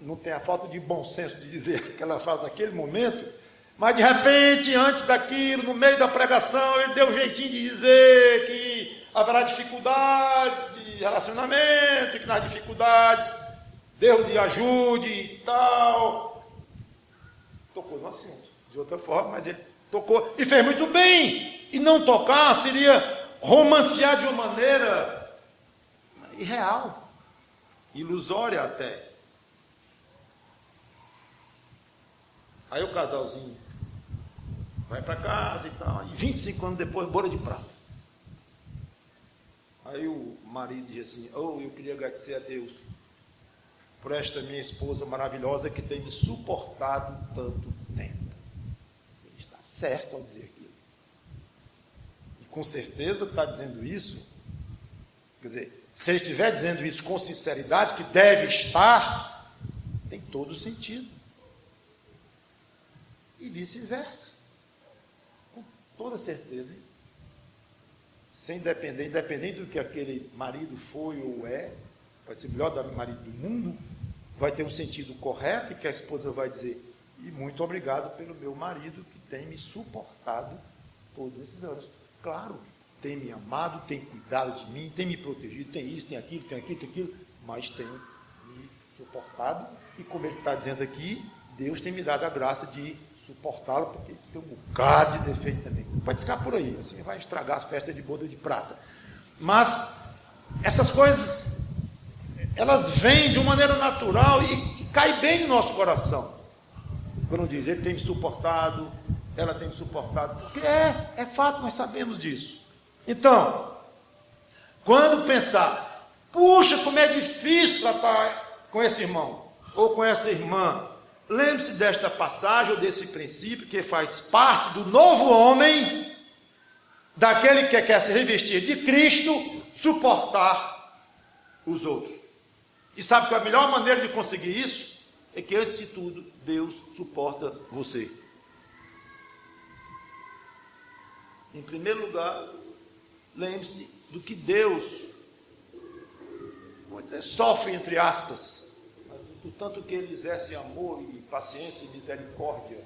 não tenha falta de bom senso de dizer aquela frase naquele momento, mas de repente, antes daquilo, no meio da pregação, ele deu um jeitinho de dizer que haverá dificuldades de relacionamento, que nas dificuldades Deus lhe ajude e tal. Tocou no assunto, de outra forma, mas ele tocou e fez muito bem. E não tocar seria romancear de uma maneira irreal, ilusória até. Aí o casalzinho vai para casa e tal, e 25 anos depois, boda de prata. Aí o marido diz assim: oh, eu queria agradecer a Deus por esta minha esposa maravilhosa que tem me suportado tanto tempo. Ele está certo ao dizer aquilo. E com certeza está dizendo isso. Quer dizer, se ele estiver dizendo isso com sinceridade, que deve estar, tem todo o sentido. E vice-versa. Com toda certeza. Hein? Sem depender, independente do que aquele marido foi ou é, pode ser o melhor marido do mundo, vai ter um sentido correto e que a esposa vai dizer: e muito obrigado pelo meu marido que tem me suportado todos esses anos. Claro, tem me amado, tem cuidado de mim, tem me protegido, tem isso, tem aquilo, mas tem me suportado, e como ele está dizendo aqui, Deus tem me dado a graça de suportá-lo, porque tem um bocado de defeito também. Pode ficar por aí, assim vai estragar a festa de boda de prata. Mas essas coisas, elas vêm de uma maneira natural e caem bem no nosso coração. Quando diz, ele tem me suportado, ela tem me suportado, porque é fato, nós sabemos disso. Então, quando pensar, puxa, como é difícil tratar com esse irmão, ou com essa irmã, lembre-se desta passagem, ou desse princípio, que faz parte do novo homem, daquele que quer se revestir de Cristo, suportar os outros. E sabe que a melhor maneira de conseguir isso é que, antes de tudo, Deus suporta você. Em primeiro lugar, lembre-se do que Deus, vou dizer, sofre, entre aspas, do tanto que ele exerce amor e paciência e misericórdia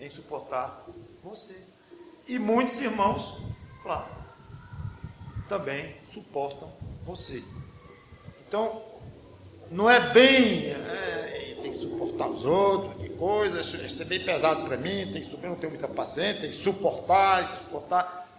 em suportar você. E muitos irmãos, claro, também suportam você. Então, não é bem, tem que suportar os outros, que coisa, isso é bem pesado para mim, tem que subir, não tenho muita paciência, tem que suportar.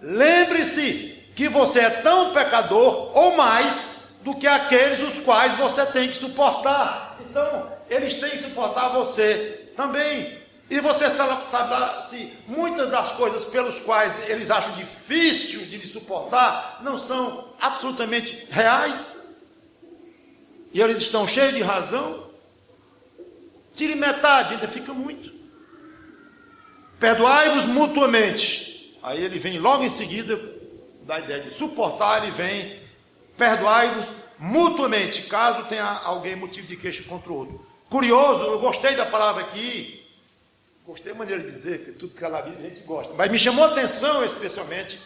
Lembre-se que você é tão pecador ou mais do que aqueles os quais você tem que suportar. Então, eles têm que suportar você também. E você sabe se muitas das coisas pelas quais eles acham difícil de lhe suportar não são absolutamente reais, e eles estão cheios de razão. Tire metade, ainda fica muito. Perdoai-vos mutuamente. Aí ele vem logo em seguida, da ideia de suportar, ele vem: perdoai-vos mutuamente, caso tenha alguém motivo de queixa contra o outro. Curioso, eu gostei da palavra aqui, gostei da maneira de dizer, que tudo que ela vive a gente gosta, mas me chamou a atenção especialmente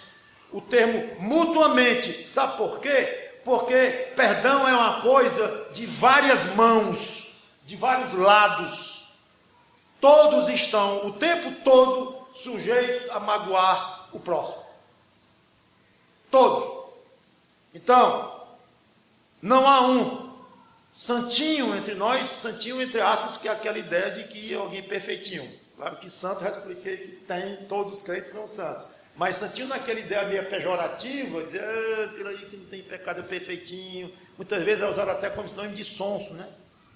o termo mutuamente. Sabe por quê? Porque perdão é uma coisa de várias mãos, de vários lados. Todos estão o tempo todo sujeitos a magoar o próximo. Todos. Então, não há um santinho entre nós, santinho entre aspas, que é aquela ideia de que é alguém perfeitinho. Claro que santo, já expliquei que tem, todos os crentes são santos. Mas santinho naquela ideia meio pejorativa, dizer, aquilo aí que não tem pecado é perfeitinho. Muitas vezes é usado até como sinônimo de sonso, né?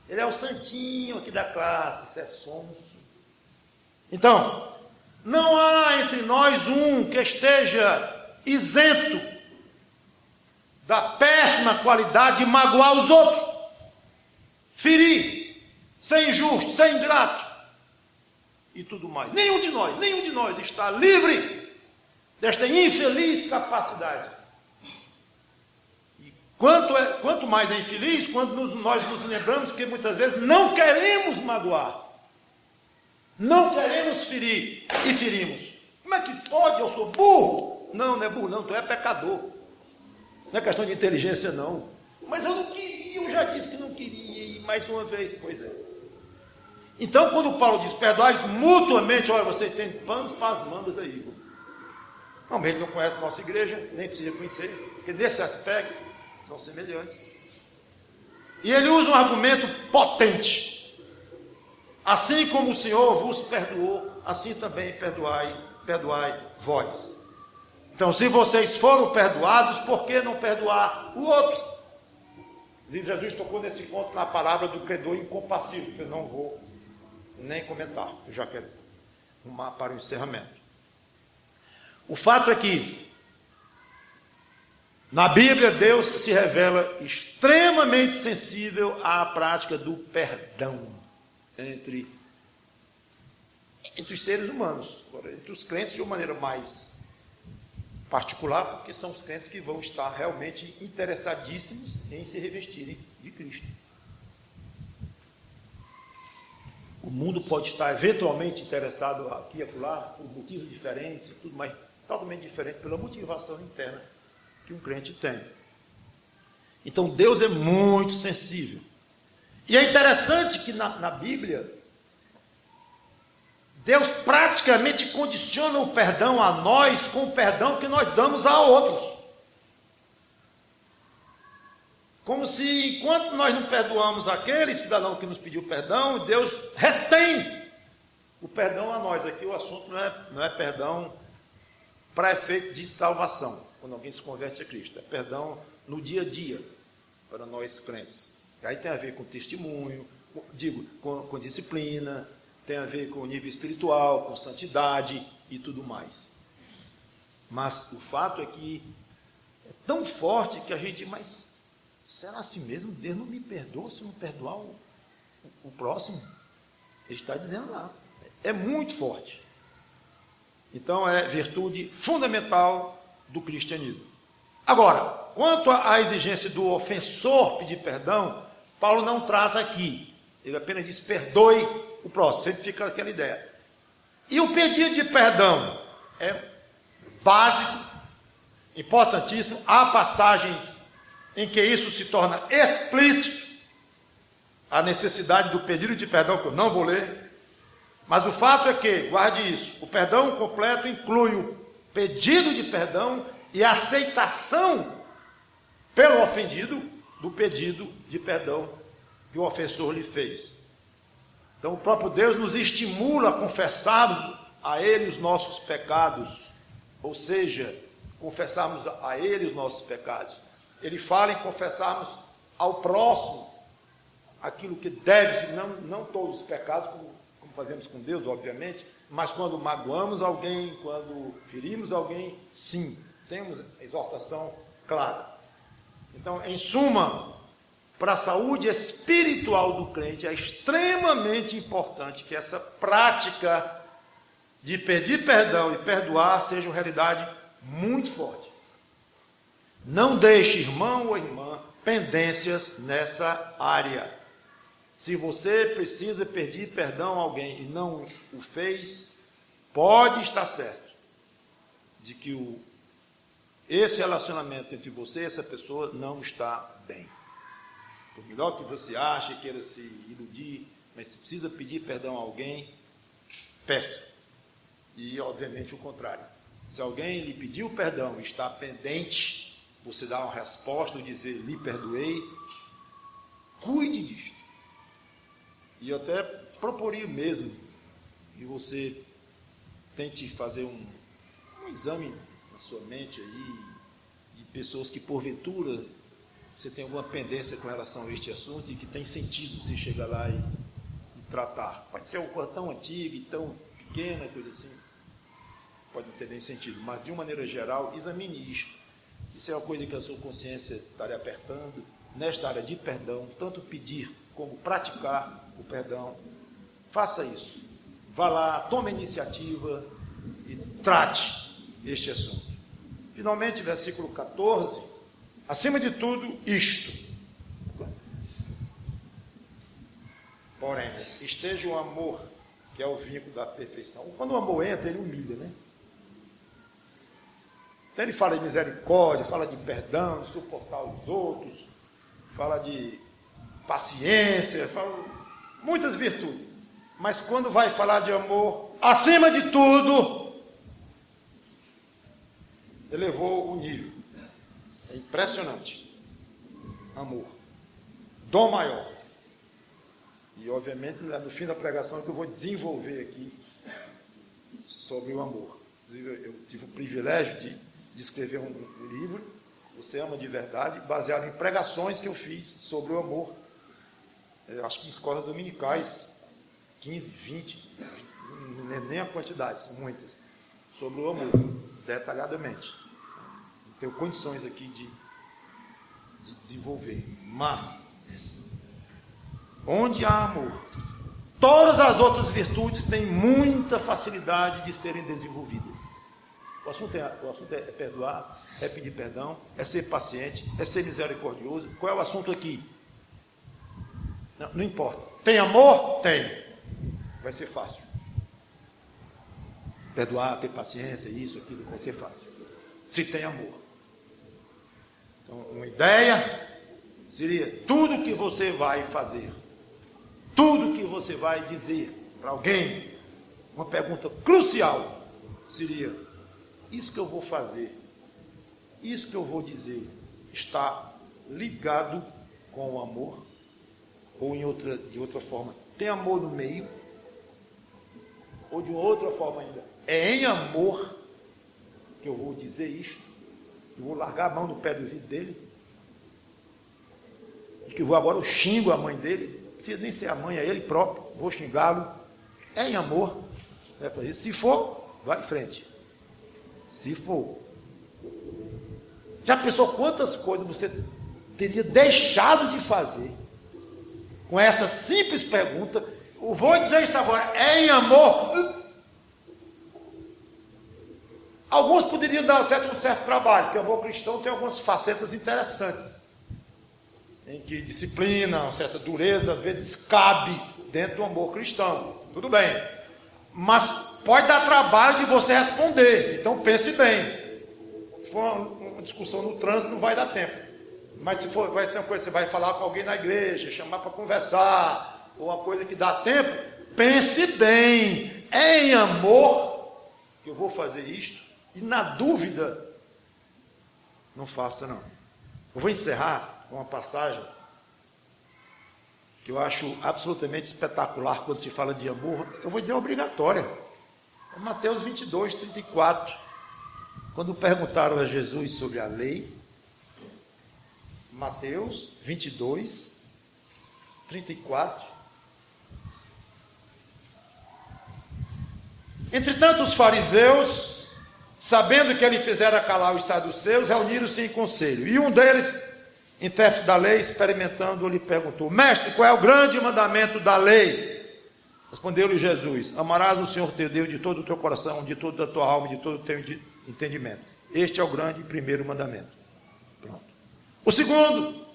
Ele é o santinho aqui da classe, isso é sonso. Então, não há entre nós um que esteja isento da péssima qualidade de magoar os outros, ferir, ser injusto, ser ingrato e tudo mais. Nenhum de nós está livre desta infeliz capacidade. E quanto mais é infeliz, quando nós nos lembramos que muitas vezes não queremos magoar, não queremos ferir e ferimos. Como é que pode? Eu sou burro. Não é burro não, tu é pecador. Não é questão de inteligência não. Mas eu não queria, eu já disse que não queria, e mais uma vez, pois é. Então, quando Paulo diz, perdoai mutuamente, olha, vocês têm panos para as mangas aí. Não, ele não conhece nossa igreja, nem precisa conhecer, porque nesse aspecto são semelhantes. E ele usa um argumento potente. Assim como o Senhor vos perdoou, assim também perdoai vós. Então, se vocês foram perdoados, por que não perdoar o outro? Jesus tocou nesse ponto na palavra do credor incompassivo, que eu não vou nem comentar, eu já quero arrumar para o encerramento. O fato é que, na Bíblia, Deus se revela extremamente sensível à prática do perdão entre os seres humanos, entre os crentes de uma maneira mais particular, porque são os crentes que vão estar realmente interessadíssimos em se revestirem de Cristo. O mundo pode estar eventualmente interessado aqui e acolá, por motivos diferentes e tudo, mas totalmente diferente pela motivação interna que um crente tem. Então Deus é muito sensível. E é interessante que na Bíblia, Deus praticamente condiciona o perdão a nós com o perdão que nós damos a outros. Como se, enquanto nós não perdoamos aquele cidadão que nos pediu perdão, Deus retém o perdão a nós. Aqui o assunto não é perdão para efeito de salvação, quando alguém se converte a Cristo. É perdão no dia a dia, para nós crentes. Aí tem a ver com testemunho, com disciplina, tem a ver com nível espiritual, com santidade e tudo mais. Mas o fato é que é tão forte que a gente, mas será assim mesmo? Deus não me perdoa se não perdoar o próximo? Ele está dizendo lá. É muito forte. Então é virtude fundamental do cristianismo. Agora, quanto à exigência do ofensor pedir perdão, Paulo não trata aqui. Ele apenas diz, perdoe o próximo. Sempre fica aquela ideia. E o pedido de perdão é básico, importantíssimo. Há passagens em que isso se torna explícito, a necessidade do pedido de perdão, que eu não vou ler. Mas o fato é que, guarde isso, o perdão completo inclui o pedido de perdão e a aceitação pelo ofendido do pedido de perdão que o ofensor lhe fez. Então o próprio Deus nos estimula a confessarmos a Ele os nossos pecados, ou seja, confessarmos a Ele os nossos pecados. Ele fala em confessarmos ao próximo aquilo que deve, não todos os pecados, como fazemos com Deus, obviamente, mas quando magoamos alguém, quando ferimos alguém, sim, temos a exortação clara. Então, em suma, para a saúde espiritual do crente, é extremamente importante que essa prática de pedir perdão e perdoar seja uma realidade muito forte. Não deixe, irmão ou irmã, pendências nessa área. Se você precisa pedir perdão a alguém e não o fez, pode estar certo de que esse relacionamento entre você e essa pessoa não está bem. Por melhor que você ache, queira se iludir, mas se precisa pedir perdão a alguém, peça. E, obviamente, o contrário. Se alguém lhe pediu perdão e está pendente, você dá uma resposta e dizer, lhe perdoei, cuide disto. E eu até proporia mesmo que você tente fazer um exame na sua mente aí, de pessoas que, porventura, você tem alguma pendência com relação a este assunto e que tem sentido você chegar lá e tratar. Pode ser uma coisa tão antiga e tão pequena, coisa assim, pode não ter nem sentido, mas de uma maneira geral, examine isto. Isso é uma coisa que a sua consciência está lhe apertando, nesta área de perdão, tanto pedir como praticar o perdão. Faça isso. Vá lá, tome a iniciativa e trate este assunto. Finalmente, versículo 14. Acima de tudo, isto. Porém, esteja o amor, que é o vínculo da perfeição. Quando o amor entra, ele humilha, né? Então ele fala de misericórdia, fala de perdão, de suportar os outros, fala de paciência, fala muitas virtudes. Mas quando vai falar de amor, acima de tudo, elevou o nível. É impressionante. Amor. Dom maior. E obviamente no fim da pregação que eu vou desenvolver aqui sobre o amor. Inclusive eu tive o privilégio de escrever um livro, Você Ama de Verdade, baseado em pregações que eu fiz sobre o amor. Acho que em escolas dominicais, 15, 20, não lembro nem a quantidade, são muitas, sobre o amor, detalhadamente. Não tenho condições aqui de desenvolver. Mas, onde há amor, todas as outras virtudes têm muita facilidade de serem desenvolvidas. O assunto é perdoar, é pedir perdão, é ser paciente, é ser misericordioso. Qual é o assunto aqui? Não importa. Tem amor? Tem. Vai ser fácil. Perdoar, ter paciência, isso, aquilo, vai ser fácil. Se tem amor. Então, uma ideia seria tudo que você vai fazer, tudo que você vai dizer para alguém, uma pergunta crucial seria: isso que eu vou fazer, isso que eu vou dizer, está ligado com o amor? Ou de outra forma, tem amor no meio? Ou de outra forma ainda, é em amor que eu vou dizer isto? Eu vou largar a mão do pé do vidro dele? E que agora eu xingo a mãe dele? Não precisa nem ser a mãe, é ele próprio, vou xingá-lo. É em amor. É para isso. Se for, vai em frente. Se for. Já pensou quantas coisas você teria deixado de fazer com essa simples pergunta? Eu vou dizer isso agora, é em amor? Alguns poderiam dar um certo trabalho, porque o amor cristão tem algumas facetas interessantes, em que disciplina, uma certa dureza, às vezes cabe dentro do amor cristão. Tudo bem. Mas pode dar trabalho de você responder. Então pense bem. Se for uma discussão no trânsito, não vai dar tempo. Mas se for, vai ser uma coisa que você vai falar com alguém na igreja, chamar para conversar, ou uma coisa que dá tempo, pense bem. É em amor que eu vou fazer isto? E na dúvida, não faça não. Eu vou encerrar com uma passagem que eu acho absolutamente espetacular quando se fala de amor. Eu vou dizer obrigatória. É Mateus 22, 34. Quando perguntaram a Jesus sobre a lei, Mateus 22, 34. Entretanto, os fariseus, sabendo que ele fizera calar os saduceus, reuniram-se em conselho. E um deles, intérprete da lei, experimentando, lhe perguntou: Mestre, qual é o grande mandamento da lei? Respondeu-lhe Jesus: Amarás o Senhor teu Deus de todo o teu coração, de toda a tua alma, de todo o teu entendimento. Este é o grande e primeiro mandamento. Pronto. O segundo,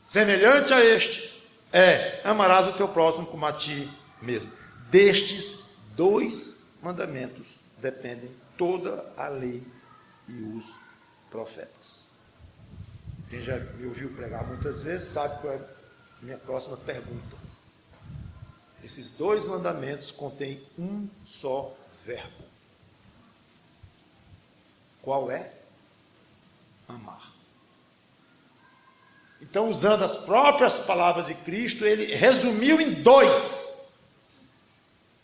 semelhante a este, é: amarás o teu próximo como a ti mesmo. Destes dois mandamentos dependem toda a lei e os profetas. Quem já me ouviu pregar muitas vezes sabe qual é a minha próxima pergunta. Esses dois mandamentos contêm um só verbo. Qual é? Amar. Então, usando as próprias palavras de Cristo, ele resumiu em dois.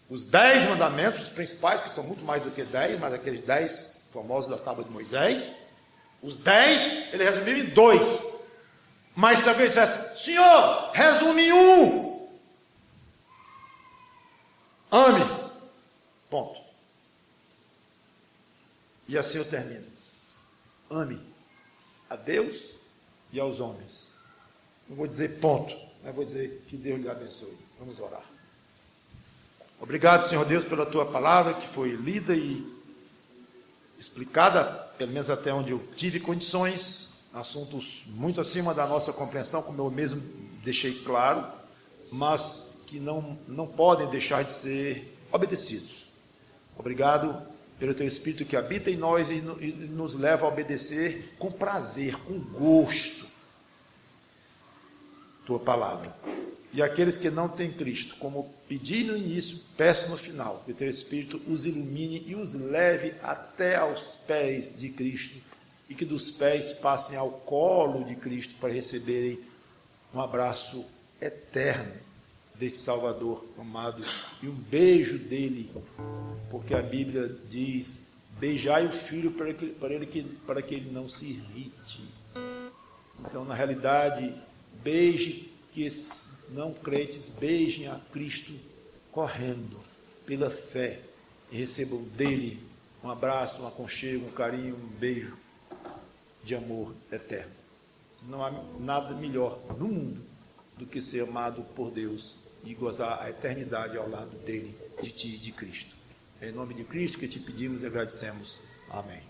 Os 10 mandamentos, os principais, que são muito mais do que 10, mas aqueles 10 famosos da tábua de Moisés. Os 10, ele resumiu em 2. Mas se alguém dissesse: Senhor, resume em 1. Ame. Ponto. E assim eu termino. Ame a Deus e aos homens. Não vou dizer ponto, mas vou dizer que Deus lhe abençoe. Vamos orar. Obrigado, Senhor Deus, pela tua palavra que foi lida e explicada, pelo menos até onde eu tive condições, assuntos muito acima da nossa compreensão, como eu mesmo deixei claro, mas que não podem deixar de ser obedecidos. Obrigado pelo teu Espírito que habita em nós e nos leva a obedecer com prazer, com gosto, tua palavra. E aqueles que não têm Cristo, como pedi no início, peço no final, que o teu Espírito os ilumine e os leve até aos pés de Cristo, e que dos pés passem ao colo de Cristo para receberem um abraço eterno desse Salvador amado e um beijo dele, porque a Bíblia diz: beijai o Filho para que ele não se irrite. Então, na realidade, beije, que esses não crentes beijem a Cristo correndo pela fé e recebam dele um abraço, um aconchego, um carinho, um beijo de amor eterno. Não há nada melhor no mundo do que ser amado por Deus e gozar a eternidade ao lado dele, de ti e de Cristo. É em nome de Cristo que te pedimos e agradecemos. Amém.